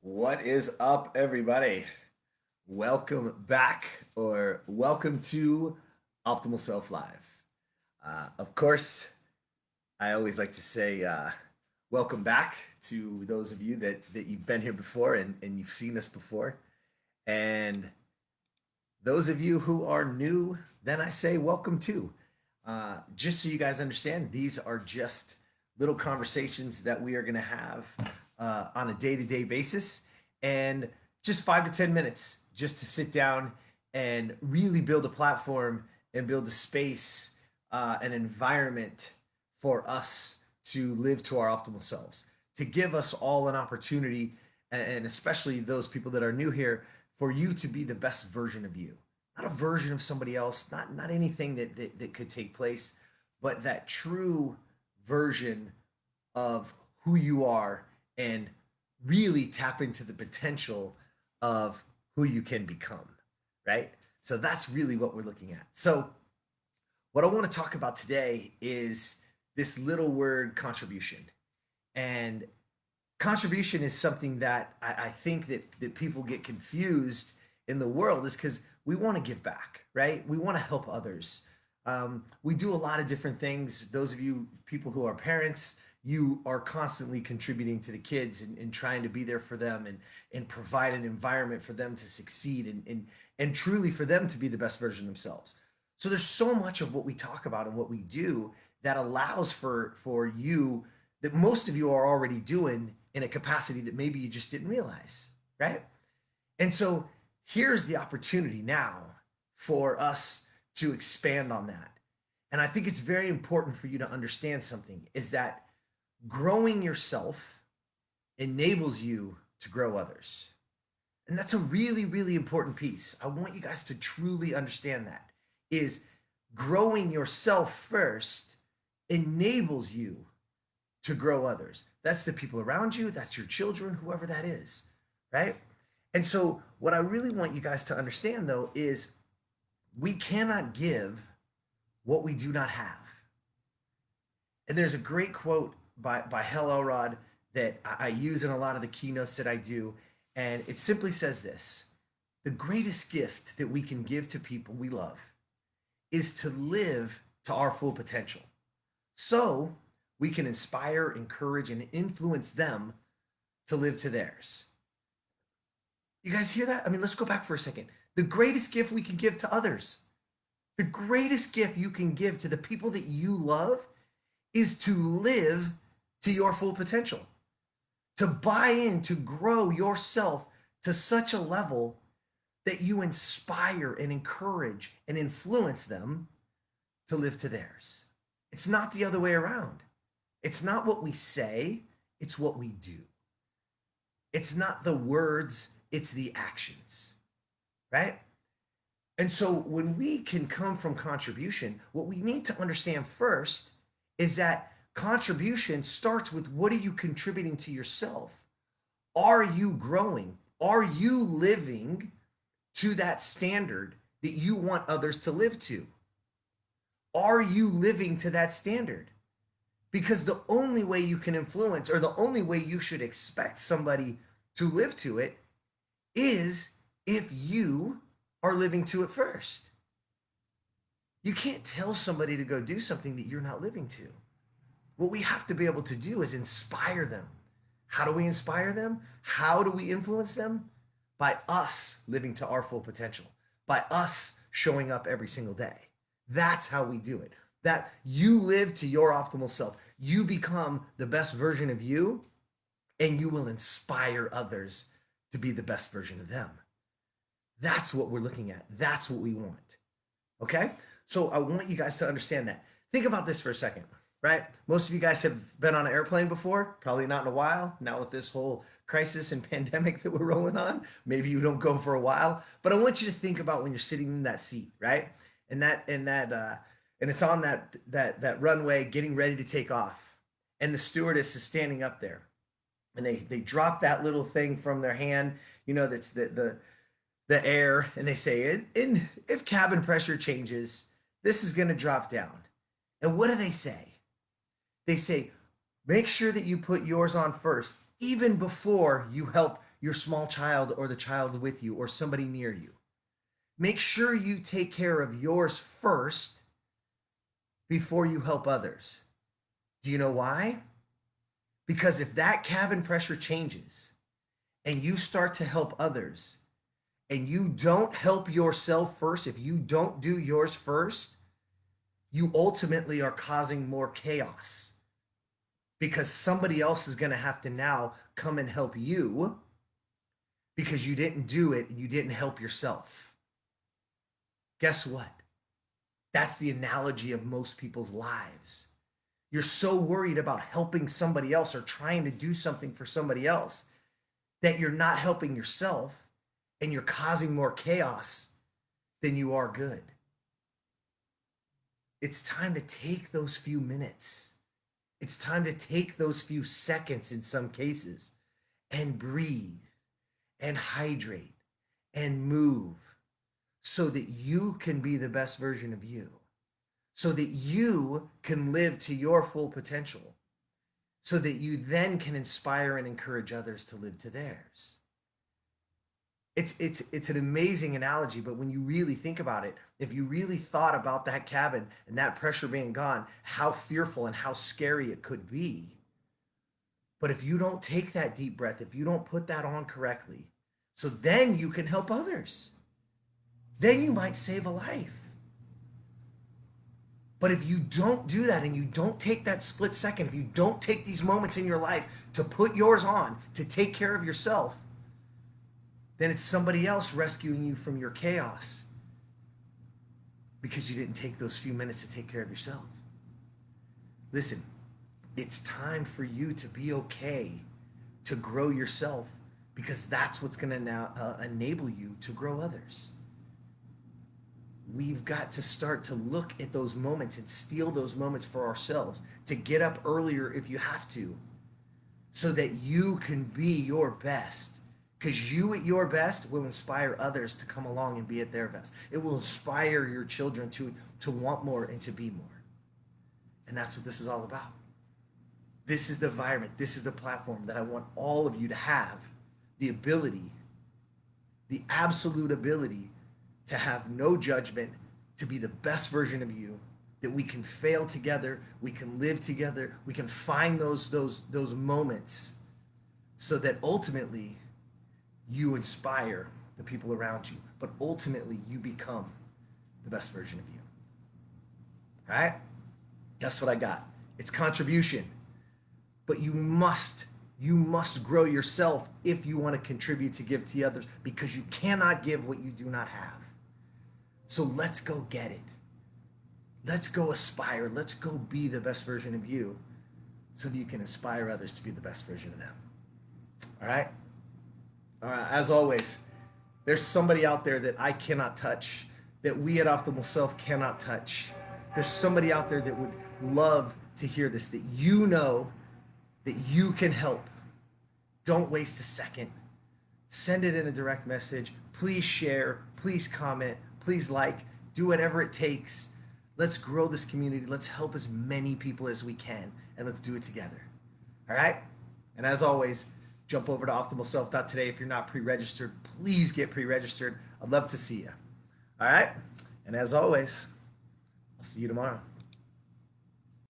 What is up, everybody? Welcome back, or welcome to Optimal Self Live. Of course, I always like to say welcome back to those of you that you've been here before and you've seen us before. And those of you who are new, then I say welcome too. Just so you guys understand, these are just little conversations that we are going to have on a day to day basis, and just 5 to 10 minutes just to sit down and really build a platform and build a space, an environment for us to live to our optimal selves, to give us all an opportunity, and especially those people that are new here, for you to be the best version of you, not a version of somebody else, not anything that could take place, but that true version of who you are, and really tap into the potential of who you can become, right? So that's really what we're looking at. So what I want to talk about today is this little word contribution. And contribution is something that I think that people get confused in the world, is because we want to give back, right? We want to help others. We do a lot of different things. Those of you people who are parents, you are constantly contributing to the kids, and trying to be there for them, and provide an environment for them to succeed, and truly for them to be the best version of themselves. So there's so much of what we talk about and what we do that allows for you, that most of you are already doing in a capacity that maybe you just didn't realize, right? And so here's the opportunity now for us to expand on that. And I think it's very important for you to understand something, is that growing yourself enables you to grow others. And that's a really, really important piece. I want you guys to truly understand that, is growing yourself first enables you to grow others. That's the people around you, that's your children, whoever that is, right? And so, what I really want you guys to understand, though, is we cannot give what we do not have. And there's a great quote by Hal Elrod that I use in a lot of the keynotes that I do. And it simply says this: the greatest gift that we can give to people we love is to live to our full potential. So we can inspire, encourage, and influence them to live to theirs. You guys hear that? I mean, let's go back for a second. The greatest gift we can give to others, the greatest gift you can give to the people that you love, is to live to your full potential, to buy in, to grow yourself to such a level that you inspire and encourage and influence them to live to theirs. It's not the other way around. It's not what we say, it's what we do. It's not the words, it's the actions, right? And so when we can come from contribution, what we need to understand first is that contribution starts with, what are you contributing to yourself? Are you growing? Are you living to that standard that you want others to live to? Are you living to that standard? Because the only way you can influence, or the only way you should expect somebody to live to it, is if you are living to it first. You can't tell somebody to go do something that you're not living to. What we have to be able to do is inspire them. How do we inspire them? How do we influence them? By us living to our full potential, by us showing up every single day. That's how we do it. That you live to your optimal self. You become the best version of you, and you will inspire others to be the best version of them. That's what we're looking at. That's what we want. Okay? So I want you guys to understand that. Think about this for a second, right? Most of you guys have been on an airplane before, probably not in a while. Now with this whole crisis and pandemic that we're rolling on, maybe you don't go for a while. But I want you to think about when you're sitting in that seat, right? And it's on that runway getting ready to take off. And the stewardess is standing up there. And they drop that little thing from their hand, that's the air, and they say, if cabin pressure changes, this is going to drop down. And what do they say? They say, make sure that you put yours on first, even before you help your small child or the child with you or somebody near you. Make sure you take care of yours first before you help others. Do you know why? Because if that cabin pressure changes and you start to help others and you don't help yourself first, if you don't do yours first, you ultimately are causing more chaos because somebody else is going to have to now come and help you because you didn't do it and you didn't help yourself. Guess what? That's the analogy of most people's lives. You're so worried about helping somebody else or trying to do something for somebody else that you're not helping yourself and you're causing more chaos than you are good. It's time to take those few minutes. It's time to take those few seconds in some cases and breathe and hydrate and move so that you can be the best version of you, so that you can live to your full potential, so that you then can inspire and encourage others to live to theirs. It's an amazing analogy, but when you really think about it, if you really thought about that cabin and that pressure being gone, how fearful and how scary it could be. But if you don't take that deep breath, if you don't put that on correctly, so then you can help others, then you might save a life. But if you don't do that and you don't take that split second, if you don't take these moments in your life to put yours on, to take care of yourself, then it's somebody else rescuing you from your chaos because you didn't take those few minutes to take care of yourself. Listen, it's time for you to be okay to grow yourself because that's what's going to now enable you to grow others. We've got to start to look at those moments and steal those moments for ourselves, to get up earlier if you have to, so that you can be your best. Because you at your best will inspire others to come along and be at their best. It will inspire your children to want more and to be more. And that's what this is all about. This is the environment, this is the platform that I want all of you to have the ability, the absolute ability to have no judgment, to be the best version of you, that we can fail together, we can live together, we can find those moments so that ultimately you inspire the people around you, but ultimately you become the best version of you. All right? That's what I got. It's contribution, but you must grow yourself if you want to contribute to give to others, because you cannot give what you do not have. So let's go get it. Let's go aspire. Let's go be the best version of you so that you can inspire others to be the best version of them. All right? All right. As always, there's somebody out there that I cannot touch, that we at Optimal Self cannot touch. There's somebody out there that would love to hear this, that you know that you can help. Don't waste a second. Send it in a direct message. Please share. Please comment. Please like. Do whatever it takes. Let's grow this community. Let's help as many people as we can, and let's do it together. All right? And as always, jump over to optimalself.today. If you're not pre-registered, please get pre-registered. I'd love to see you. All right? And as always, I'll see you tomorrow.